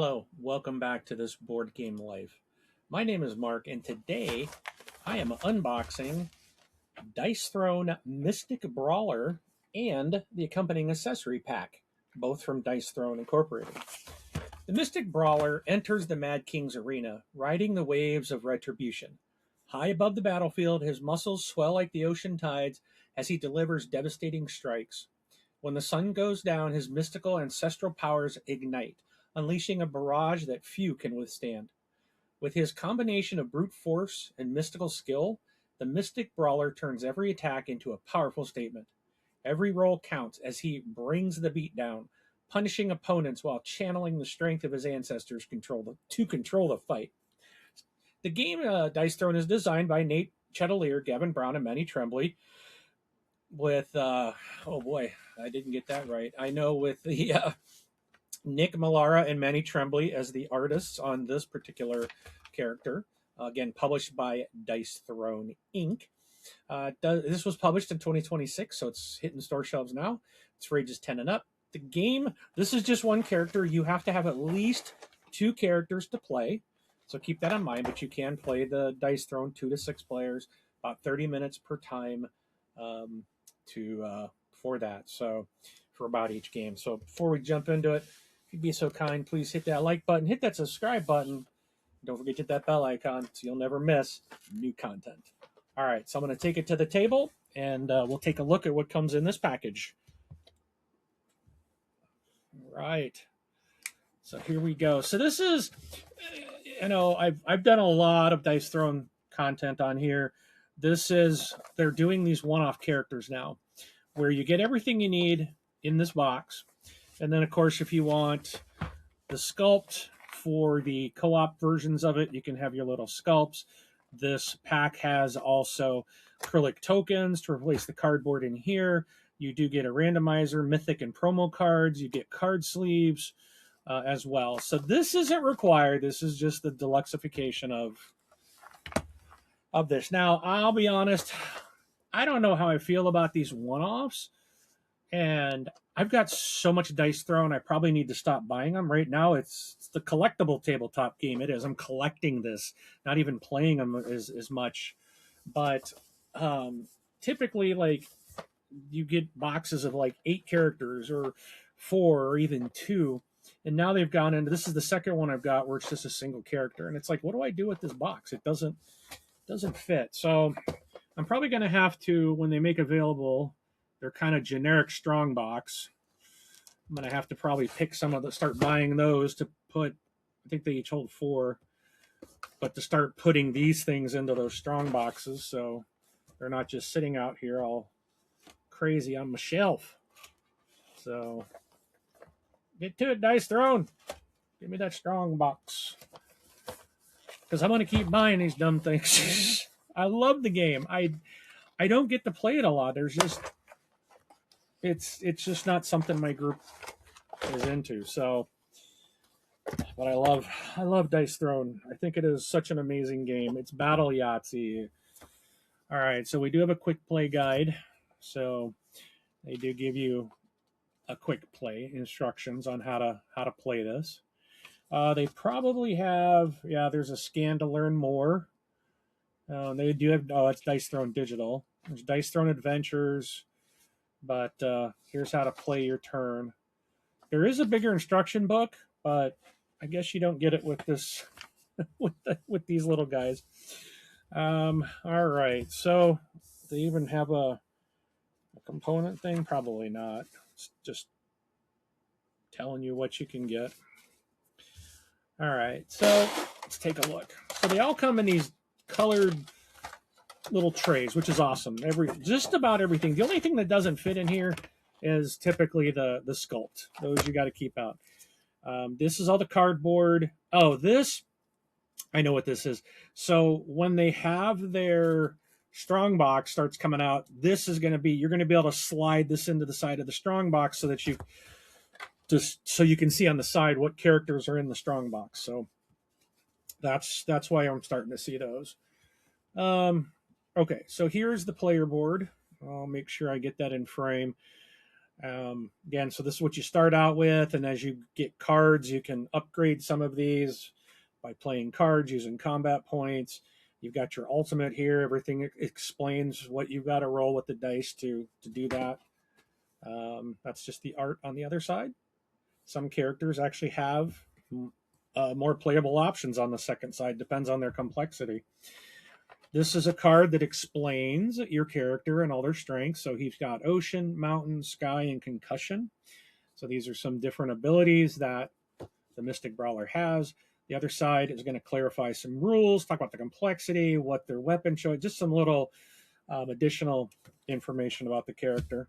Hello, welcome back to this board game life. My name is Mark, and today I am unboxing Dice Throne Mystic Brawler and the accompanying accessory pack, both from Dice Throne Incorporated. The Mystic Brawler enters the Mad King's arena, riding the waves of retribution. High above the battlefield, his muscles swell like the ocean tides as he delivers devastating strikes. When the sun goes down, his mystical ancestral powers ignite, unleashing a barrage that few can withstand. With his combination of brute force and mystical skill, the Mystic Brawler turns every attack into a powerful statement. Every roll counts as he brings the beat down, punishing opponents while channeling the strength of his ancestors to control the fight. The game Dice Throne is designed by Nate Chetelier, Gavin Brown, and Manny Tremblay. With oh boy, I didn't get that right. I know with the Nick Malara and Manny Tremblay as the artists on this particular character. Again, published by Dice Throne Inc. This was published in 2026, so it's hitting store shelves now. It's for ages 10 and up. The game, this is just one character. You have to have at least 2 characters to play, so keep that in mind, but you can play the Dice Throne 2 to 6 players, about 30 minutes per time for that, so for about each game. So before we jump into it, if you'd be so kind, please hit that like button, hit that subscribe button. Don't forget to hit that bell icon so you'll never miss new content. All right, so I'm going to take it to the table, and we'll take a look at what comes in this package. All right, so here we go. So this is, I've done a lot of Dice Throne content on here. They're doing these one-off characters now, where you get everything you need in this box. And then, of course, if you want the Sculpt for the co-op versions of it, you can have your little Sculpts. This pack has also acrylic tokens to replace the cardboard in here. You do get a randomizer, Mythic and Promo cards. You get card sleeves as well. So this isn't required. This is just the deluxeification of this. Now, I'll be honest, I don't know how I feel about these one-offs. And I've got so much Dice Throne, I probably need to stop buying them. Right now, it's the collectible tabletop game. It is. I'm collecting this, not even playing them as much. But typically, like, you get boxes of like 8 characters or 4 or even 2. And now they've gone into, this is the second one I've got where it's just a single character. And it's like, what do I do with this box? It doesn't fit. So I'm probably going to have to, when they make available, they're kind of generic strong box, I'm going to have to probably pick some of the, start buying those to put, I think they each hold 4, but to start putting these things into those strong boxes so they're not just sitting out here all crazy on my shelf. So get to it, Dice Throne. Give me that strong box. Because I'm going to keep buying these dumb things. I love the game. I don't get to play it a lot. There's just... It's just not something my group is into. So, but I love Dice Throne. I think it is such an amazing game. It's Battle Yahtzee. All right, so we do have a quick play guide. So they do give you a quick play instructions on how to play this. They probably have, there's a scan to learn more. They do have, it's Dice Throne Digital. There's Dice Throne Adventures. But here's how to play your turn. There is a bigger instruction book, but I guess you don't get it with this with these little guys. All right, so they even have a component thing? Probably not. It's just telling you what you can get. All right, so let's take a look. So they all come in these colored little trays, which is awesome. Just about everything. The only thing that doesn't fit in here is typically the Sculpt. Those you got to keep out. This is all the cardboard. Oh, this, I know what this is. So when they have their strong box starts coming out, this is going to be, you're going to be able to slide this into the side of the strong box so that you can see on the side what characters are in the strong box. So that's why I'm starting to see those. Okay, so here's the player board. I'll make sure I get that in frame. Again, so this is what you start out with, and as you get cards, you can upgrade some of these by playing cards using combat points. You've got your ultimate here. Everything explains what you've got to roll with the dice to do that. That's just the art on the other side. Some characters actually have more playable options on the second side. Depends on their complexity. This is a card that explains your character and all their strengths. So he's got Ocean, Mountain, Sky, and Concussion. So these are some different abilities that the Mystic Brawler has. The other side is going to clarify some rules, talk about the complexity, what their weapon show, just some little additional information about the character.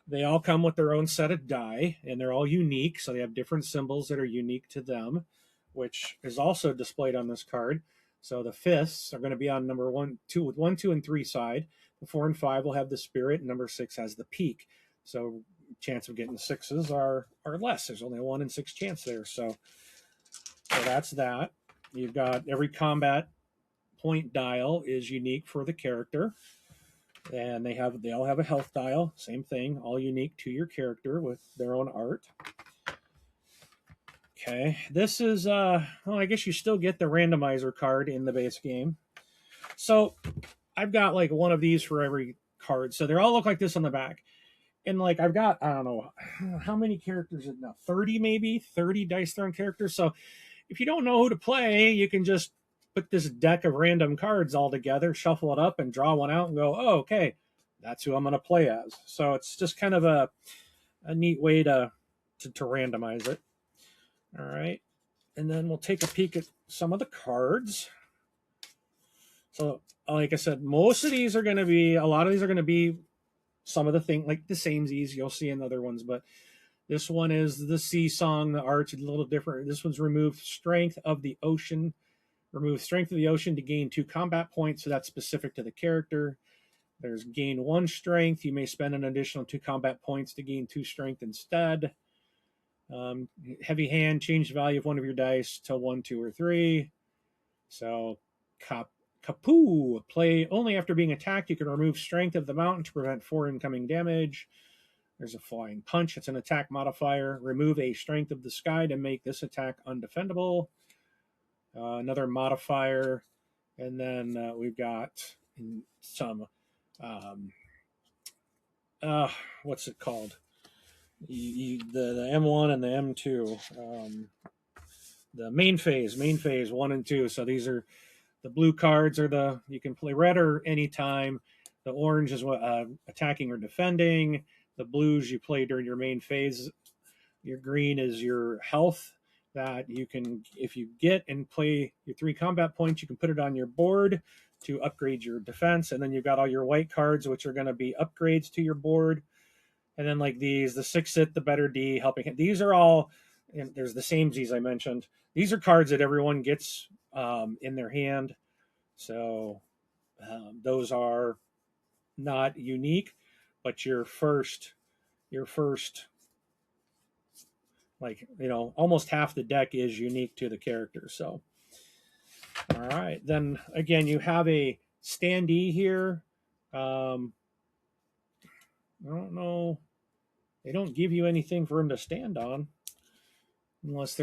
They all come with their own set of die, and they're all unique. So they have different symbols that are unique to them, which is also displayed on this card. So the fifths are going to be on number 1, 2, 1, 2, and 3 side. The 4 and 5 will have the spirit, and number 6 has the peak. So chance of getting 6s are less. There's only a 1 in 6 chance there. So that's that. You've got every combat point dial is unique for the character, and they all have a health dial. Same thing, all unique to your character with their own art. Okay, this is, well, I guess you still get the randomizer card in the base game. So I've got like one of these for every card. So they all look like this on the back. And like I've got, I don't know, how many characters is it now? 30 maybe? 30 Dice Throne characters. So if you don't know who to play, you can just put this deck of random cards all together, shuffle it up, and draw one out and go, oh, okay, that's who I'm going to play as. So it's just kind of a neat way to randomize it. All right, and then we'll take a peek at some of the cards. So, like I said, most of these are going to be, a lot of these are going to be some of the things, like the samesies you'll see in other ones, but this one is the sea song. The art's a little different. This one's remove strength of the ocean. Remove strength of the ocean to gain 2 combat points, so that's specific to the character. There's gain 1 strength. You may spend an additional 2 combat points to gain 2 strength instead. Heavy hand, change the value of one of your dice to 1, 2, or 3. So, Kapoo, play only after being attacked. You can remove strength of the mountain to prevent 4 incoming damage. There's a flying punch. It's an attack modifier. Remove a strength of the sky to make this attack undefendable. Another modifier. And then we've got some, what's it called? The M1 and the M2, the main phase 1 and 2. So these are the blue cards are you can play red or anytime. The orange is attacking or defending. The blues you play during your main phase. Your green is your health that you can, if you get and play your 3 combat points, you can put it on your board to upgrade your defense. And then you've got all your white cards, which are going to be upgrades to your board. And then like these, the 6 hit, the better D, helping. These are all, and there's the samesies I mentioned. These are cards that everyone gets in their hand. So those are not unique, but your first, like, almost half the deck is unique to the character. So, all right. Then again, you have a standee here. I don't know. They don't give you anything for him to stand on, unless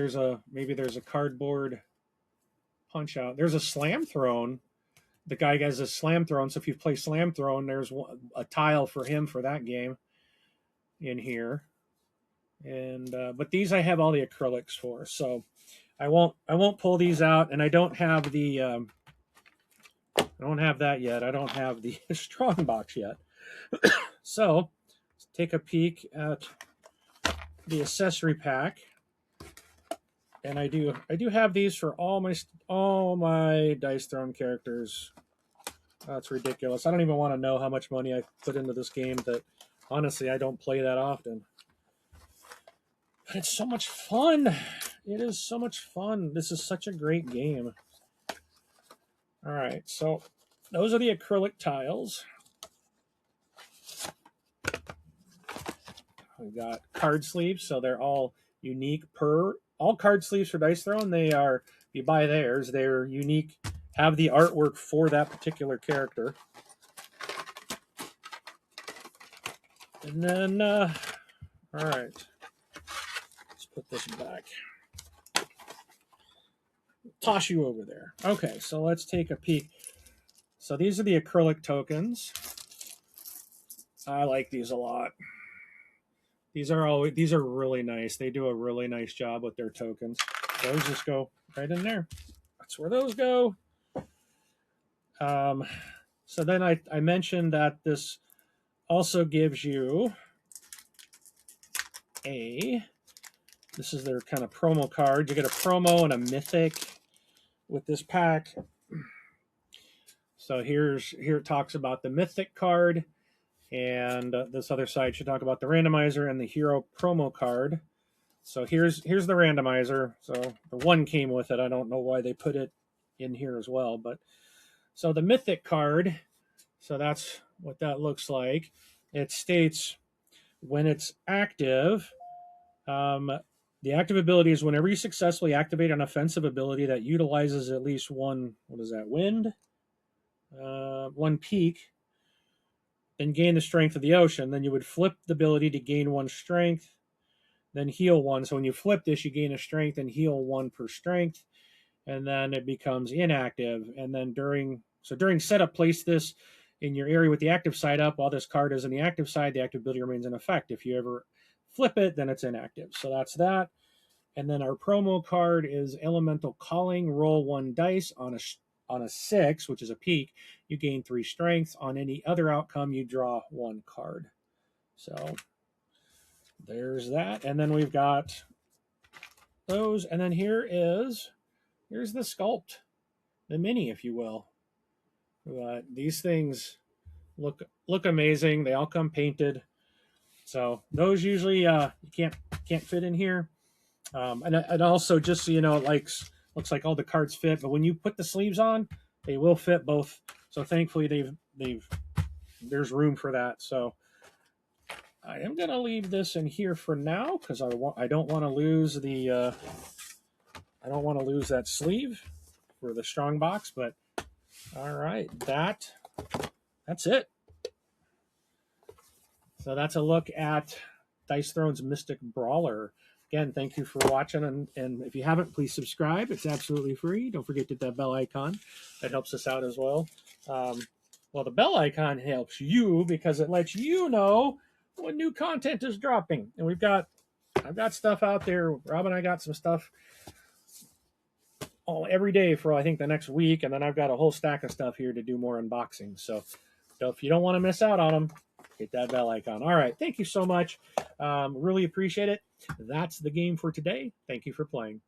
maybe there's a cardboard punch out. There's a slam throne. The guy has a slam throne. So if you play slam throne, there's a tile for him for that game in here. And but these I have all the acrylics for, so I won't pull these out, and I don't have the I don't have that yet. I don't have the strong box yet. So let's take a peek at the accessory pack, and I do have these for all my Dice Throne characters. That's ridiculous. I don't even want to know how much money I put into this game that honestly I don't play that often. But it's so much fun. It is so much fun. This is such a great game. All right, so those are the acrylic tiles. We've got card sleeves, so they're all unique all card sleeves for Dice Throne. They are, if you buy theirs, they're unique, have the artwork for that particular character. And then All right. Let's put this back. Toss you over there. Okay, so let's take a peek. So these are the acrylic tokens. I like these a lot. These are really nice. They do a really nice job with their tokens. Those just go right in there. That's where those go. So then I mentioned that this also gives you this is their kind of promo card. You get a promo and a mythic with this pack. So here it talks about the mythic card, and this other side should talk about the randomizer and the hero promo card. So here's the randomizer. So the one came with it. I don't know why they put it in here as well, but so the mythic card, so that's what that looks like. It states when it's active, the active ability is whenever you successfully activate an offensive ability that utilizes at least one, what is that, wind? One peak, then gain the strength of the ocean. Then you would flip the ability to gain one strength, then heal one. So when you flip this, you gain a strength and heal one per strength, and then it becomes inactive. And then during setup, place this in your area with the active side up. While this card is in the active side, the active ability remains in effect. If you ever flip it, then it's inactive. So that's that. And then our promo card is Elemental Calling. Roll 1 dice on a 6, which is a peak. You gain 3 strength. On any other outcome, you draw 1 card. So there's that. And then we've got those. And then here's the Sculpt, the mini, if you will. These things look amazing. They all come painted. So those usually you can't fit in here. And also, just so you know, it looks like all the cards fit, but when you put the sleeves on, they will fit both. So thankfully, there's room for that. So I am gonna leave this in here for now because I don't want to lose the I don't want to lose that sleeve for the strong box. But all right, that's it. So that's a look at Dice Throne's Mystic Brawler. Again, thank you for watching, and if you haven't, please subscribe. It's absolutely free. Don't forget to hit that bell icon. That helps us out as well. Well, the bell icon helps you because it lets you know when new content is dropping. And I've got stuff out there. Rob and I got some stuff every day for, I think, the next week, and then I've got a whole stack of stuff here to do more unboxing. So if you don't want to miss out on them, hit that bell icon. All right. Thank you so much. Really appreciate it. That's the game for today. Thank you for playing.